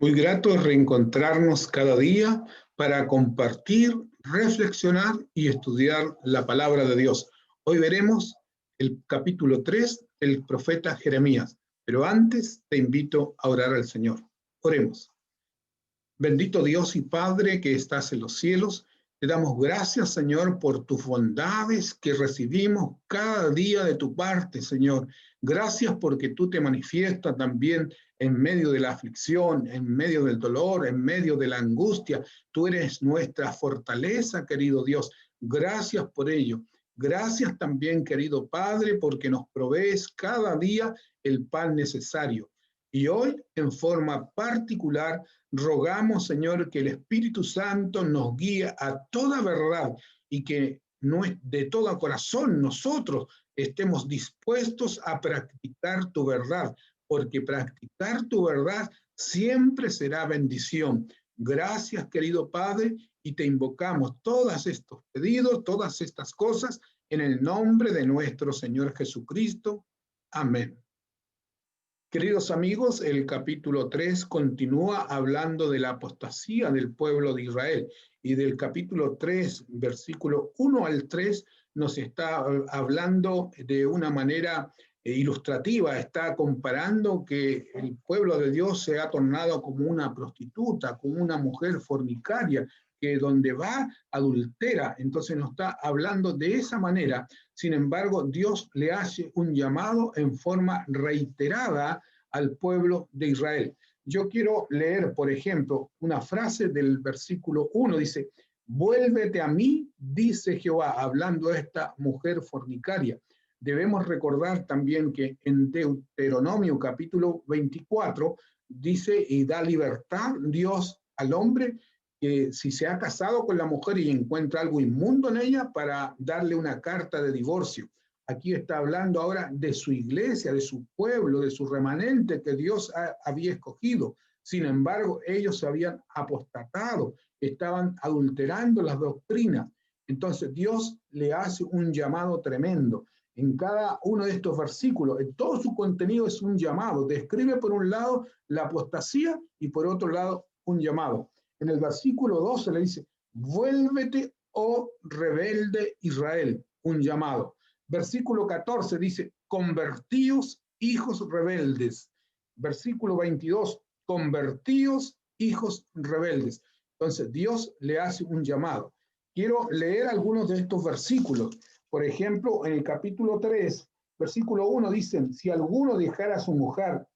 Muy grato reencontrarnos cada día para compartir, reflexionar y estudiar la palabra de Dios. Hoy veremos el capítulo 3 del profeta Jeremías, pero antes te invito a orar al Señor. Oremos. Bendito Dios y Padre que estás en los cielos, te damos gracias, Señor, por tus bondades que recibimos cada día de tu parte, Señor. Gracias porque tú te manifiestas también en medio de la aflicción, en medio del dolor, en medio de la angustia. Tú eres nuestra fortaleza, querido Dios. Gracias por ello. Gracias también, querido Padre, porque nos provees cada día el pan necesario. Y hoy, en forma particular, rogamos, Señor, que el Espíritu Santo nos guíe a toda verdad y que de todo corazón nosotros estemos dispuestos a practicar tu verdad, porque practicar tu verdad siempre será bendición. Gracias, querido Padre, y te invocamos todos estos pedidos, todas estas cosas, en el nombre de nuestro Señor Jesucristo. Amén. Queridos amigos, el capítulo 3 continúa hablando de la apostasía del pueblo de Israel, y del capítulo 3, versículo 1 al 3, nos está hablando de una manera ilustrativa, está comparando que el pueblo de Dios se ha tornado como una prostituta, como una mujer fornicaria, que donde va adultera. Entonces nos está hablando de esa manera. Sin embargo, Dios le hace un llamado en forma reiterada al pueblo de Israel. Yo quiero leer, por ejemplo, una frase del versículo 1, dice: vuélvete a mí, dice Jehová, hablando a esta mujer fornicaria. Debemos recordar también que en Deuteronomio capítulo 24 dice, y da libertad Dios al hombre que si se ha casado con la mujer y encuentra algo inmundo en ella, para darle una carta de divorcio. Aquí está hablando ahora de su iglesia, de su pueblo, de su remanente que Dios había escogido. Sin embargo, ellos se habían apostatado, estaban adulterando las doctrinas. Entonces Dios le hace un llamado tremendo. En cada uno de estos versículos, en todo su contenido es un llamado. Describe por un lado la apostasía y por otro lado un llamado. En el versículo 12 le dice: vuélvete, oh rebelde Israel, un llamado. Versículo 14 dice: convertíos, hijos rebeldes. Versículo 22, convertíos, hijos rebeldes. Entonces Dios le hace un llamado. Quiero leer algunos de estos versículos. Por ejemplo, en el capítulo 3, versículo 1 dicen: si alguno dejara a su mujer,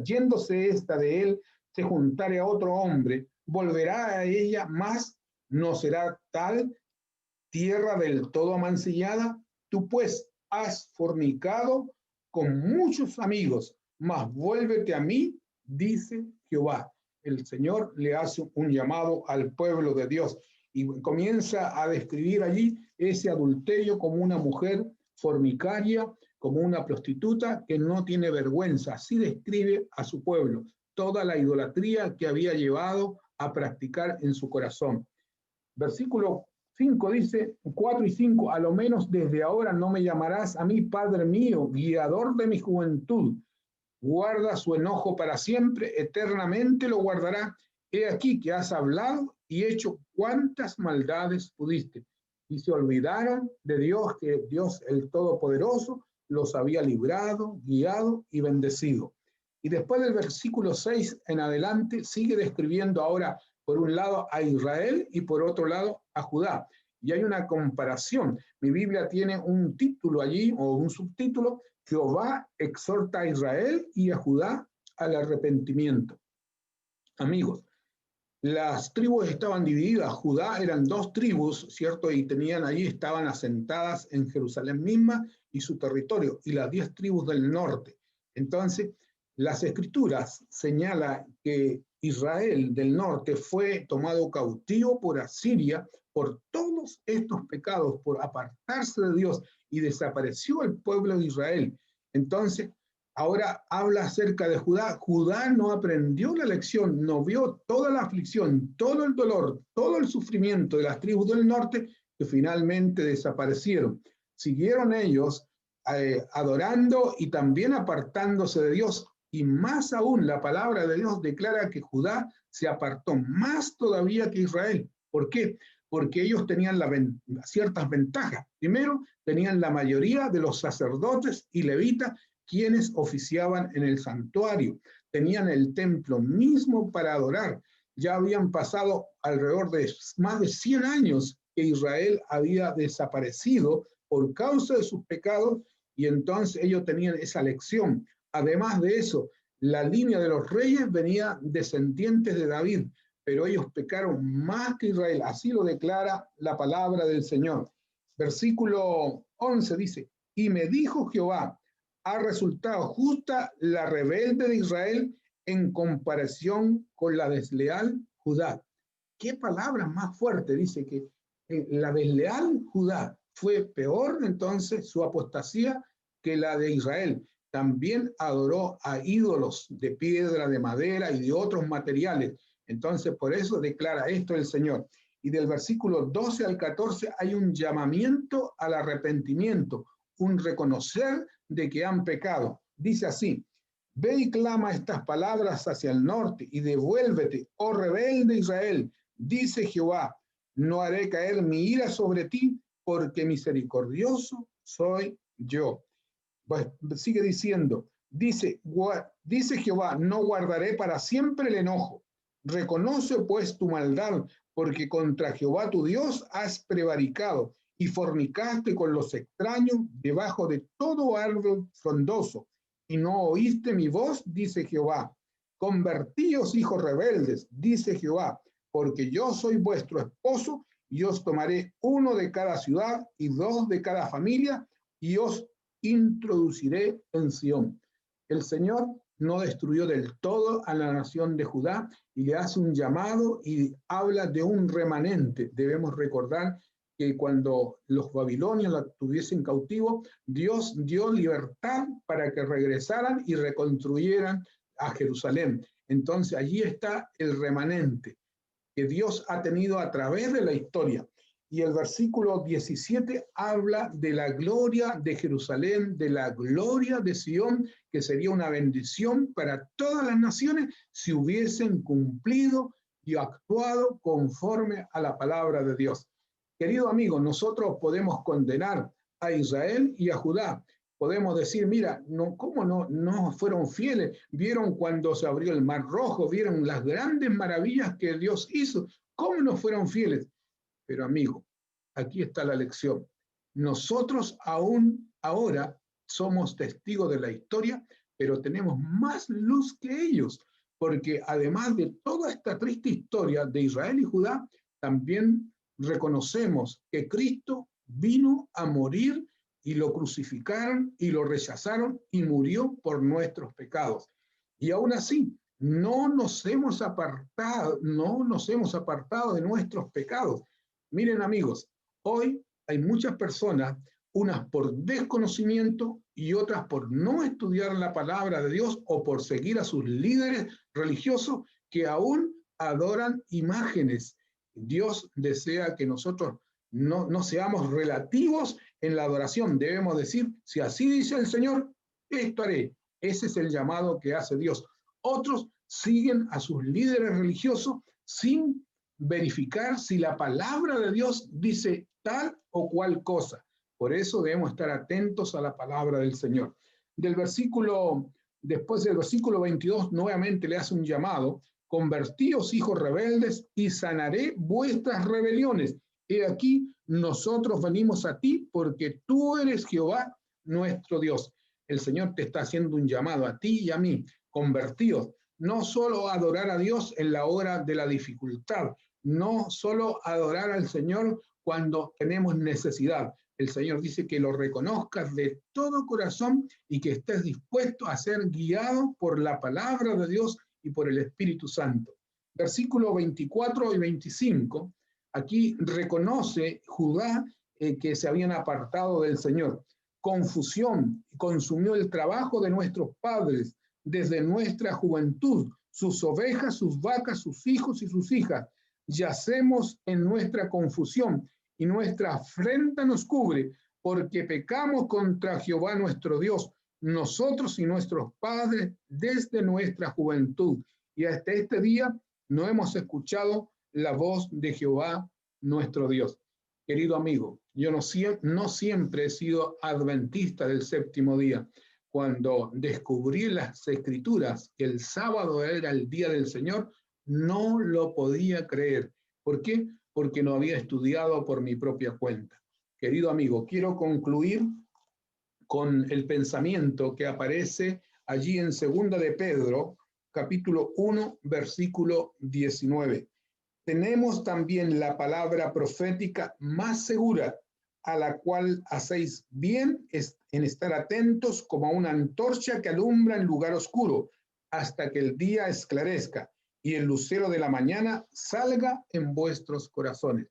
yéndose esta de él, se juntare a otro hombre, volverá a ella, mas no será tal tierra del todo amancillada. Tú pues has fornicado con muchos amigos, mas vuélvete a mí, dice Jehová. El Señor le hace un llamado al pueblo de Dios y comienza a describir allí ese adulterio como una mujer fornicaria, como una prostituta que no tiene vergüenza. Así describe a su pueblo, toda la idolatría que había llevado a practicar en su corazón. Versículo 5 dice, 4 y 5, a lo menos desde ahora no me llamarás a mí Padre mío, guiador de mi juventud. Guarda su enojo para siempre, eternamente lo guardará. He aquí que has hablado y hecho cuantas maldades pudiste. Y se olvidaron de Dios, que Dios el Todopoderoso los había librado, guiado y bendecido. Y después del versículo 6 en adelante sigue describiendo ahora por un lado a Israel y por otro lado a Judá. Y hay una comparación. Mi Biblia tiene un título allí o un subtítulo: Jehová exhorta a Israel y a Judá al arrepentimiento. Amigos, las tribus estaban divididas. Judá eran dos tribus, ¿cierto? Y tenían allí, estaban asentadas en Jerusalén misma y su territorio, y las 10 tribus del norte. Entonces, las escrituras señalan que Israel del norte fue tomado cautivo por Asiria por todos estos pecados, por apartarse de Dios, y desapareció el pueblo de Israel. Entonces, ahora habla acerca de Judá. Judá no aprendió la lección, no vio toda la aflicción, todo el dolor, todo el sufrimiento de las tribus del norte, que finalmente desaparecieron. Siguieron ellos adorando y también apartándose de Dios, Y más aún, la palabra de Dios declara que Judá se apartó más todavía que Israel. ¿Por qué? Porque ellos tenían ciertas ventajas. Primero, tenían la mayoría de los sacerdotes y levitas quienes oficiaban en el santuario. Tenían el templo mismo para adorar. Ya habían pasado alrededor de más de 100 años que Israel había desaparecido por causa de sus pecados, y entonces ellos tenían esa lección. Además de eso, la línea de los reyes venía descendientes de David, pero ellos pecaron más que Israel. Así lo declara la palabra del Señor. Versículo 11 dice, y me dijo Jehová, ha resultado justa la rebelde de Israel en comparación con la desleal Judá. ¿Qué palabra más fuerte? Dice que la desleal Judá fue peor entonces su apostasía que la de Israel. También adoró a ídolos de piedra, de madera y de otros materiales. Entonces, por eso declara esto el Señor. Y del versículo 12 al 14 hay un llamamiento al arrepentimiento, un reconocer de que han pecado. Dice así, ve y clama estas palabras hacia el norte y devuélvete, oh rebelde Israel, dice Jehová, no haré caer mi ira sobre ti, porque misericordioso soy yo. Pues sigue diciendo, dice Jehová, no guardaré para siempre el enojo. Reconoce pues tu maldad, porque contra Jehová tu Dios has prevaricado y fornicaste con los extraños debajo de todo árbol frondoso, y no oíste mi voz, dice Jehová. Convertíos, hijos rebeldes, dice Jehová, porque yo soy vuestro esposo, y os tomaré uno de cada ciudad y dos de cada familia, y os introduciré en Sión. El Señor no destruyó del todo a la nación de Judá y le hace un llamado y habla de un remanente. Debemos recordar que cuando los babilonios la tuviesen cautivo, Dios dio libertad para que regresaran y reconstruyeran a Jerusalén. Entonces allí está el remanente que Dios ha tenido a través de la historia. Y el versículo 17 habla de la gloria de Jerusalén, de la gloria de Sión, que sería una bendición para todas las naciones si hubiesen cumplido y actuado conforme a la palabra de Dios. Querido amigo, nosotros podemos condenar a Israel y a Judá. Podemos decir, mira, ¿cómo no fueron fieles? Vieron cuando se abrió el Mar Rojo, vieron las grandes maravillas que Dios hizo. ¿Cómo no fueron fieles? Pero amigo, aquí está la lección. Nosotros aún ahora somos testigos de la historia, pero tenemos más luz que ellos, porque además de toda esta triste historia de Israel y Judá, también reconocemos que Cristo vino a morir y lo crucificaron y lo rechazaron y murió por nuestros pecados. Y aún así, no nos hemos apartado de nuestros pecados. Miren amigos, hoy hay muchas personas, unas por desconocimiento y otras por no estudiar la palabra de Dios o por seguir a sus líderes religiosos que aún adoran imágenes. Dios desea que nosotros no seamos relativos en la adoración. Debemos decir, si así dice el Señor, esto haré. Ese es el llamado que hace Dios. Otros siguen a sus líderes religiosos sin verificar si la palabra de Dios dice tal o cual cosa. Por eso debemos estar atentos a la palabra del Señor. Después del versículo 22, nuevamente le hace un llamado, convertíos hijos rebeldes y sanaré vuestras rebeliones. He aquí, nosotros venimos a ti porque tú eres Jehová, nuestro Dios. El Señor te está haciendo un llamado a ti y a mí, convertíos. No solo adorar a Dios en la hora de la dificultad, no solo adorar al Señor cuando tenemos necesidad. El Señor dice que lo reconozcas de todo corazón y que estés dispuesto a ser guiado por la palabra de Dios y por el Espíritu Santo. Versículos 24 y 25, aquí reconoce Judá que se habían apartado del Señor. Confusión consumió el trabajo de nuestros padres desde nuestra juventud, sus ovejas, sus vacas, sus hijos y sus hijas. Yacemos en nuestra confusión y nuestra afrenta nos cubre, porque pecamos contra Jehová nuestro Dios. nosotros y nuestros padres desde nuestra juventud, y hasta este día no hemos escuchado la voz de Jehová nuestro Dios. Querido amigo, yo no siempre he sido adventista del séptimo día. Cuando descubrí en las Escrituras que el sábado era el día del Señor, no lo podía creer. ¿Por qué? Porque no había estudiado por mi propia cuenta. Querido amigo, quiero concluir con el pensamiento que aparece allí en Segunda de Pedro, capítulo 1, versículo 19. Tenemos también la palabra profética más segura, a la cual hacéis bien en estar atentos como a una antorcha que alumbra en lugar oscuro, hasta que el día esclarezca y el lucero de la mañana salga en vuestros corazones.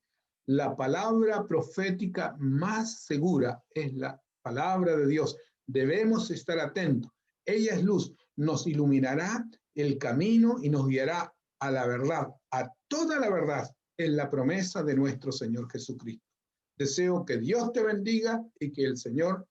La palabra profética más segura es la palabra de Dios. Debemos estar atentos. Ella es luz, nos iluminará el camino y nos guiará a la verdad, a toda la verdad, en la promesa de nuestro Señor Jesucristo. Deseo que Dios te bendiga y que el Señor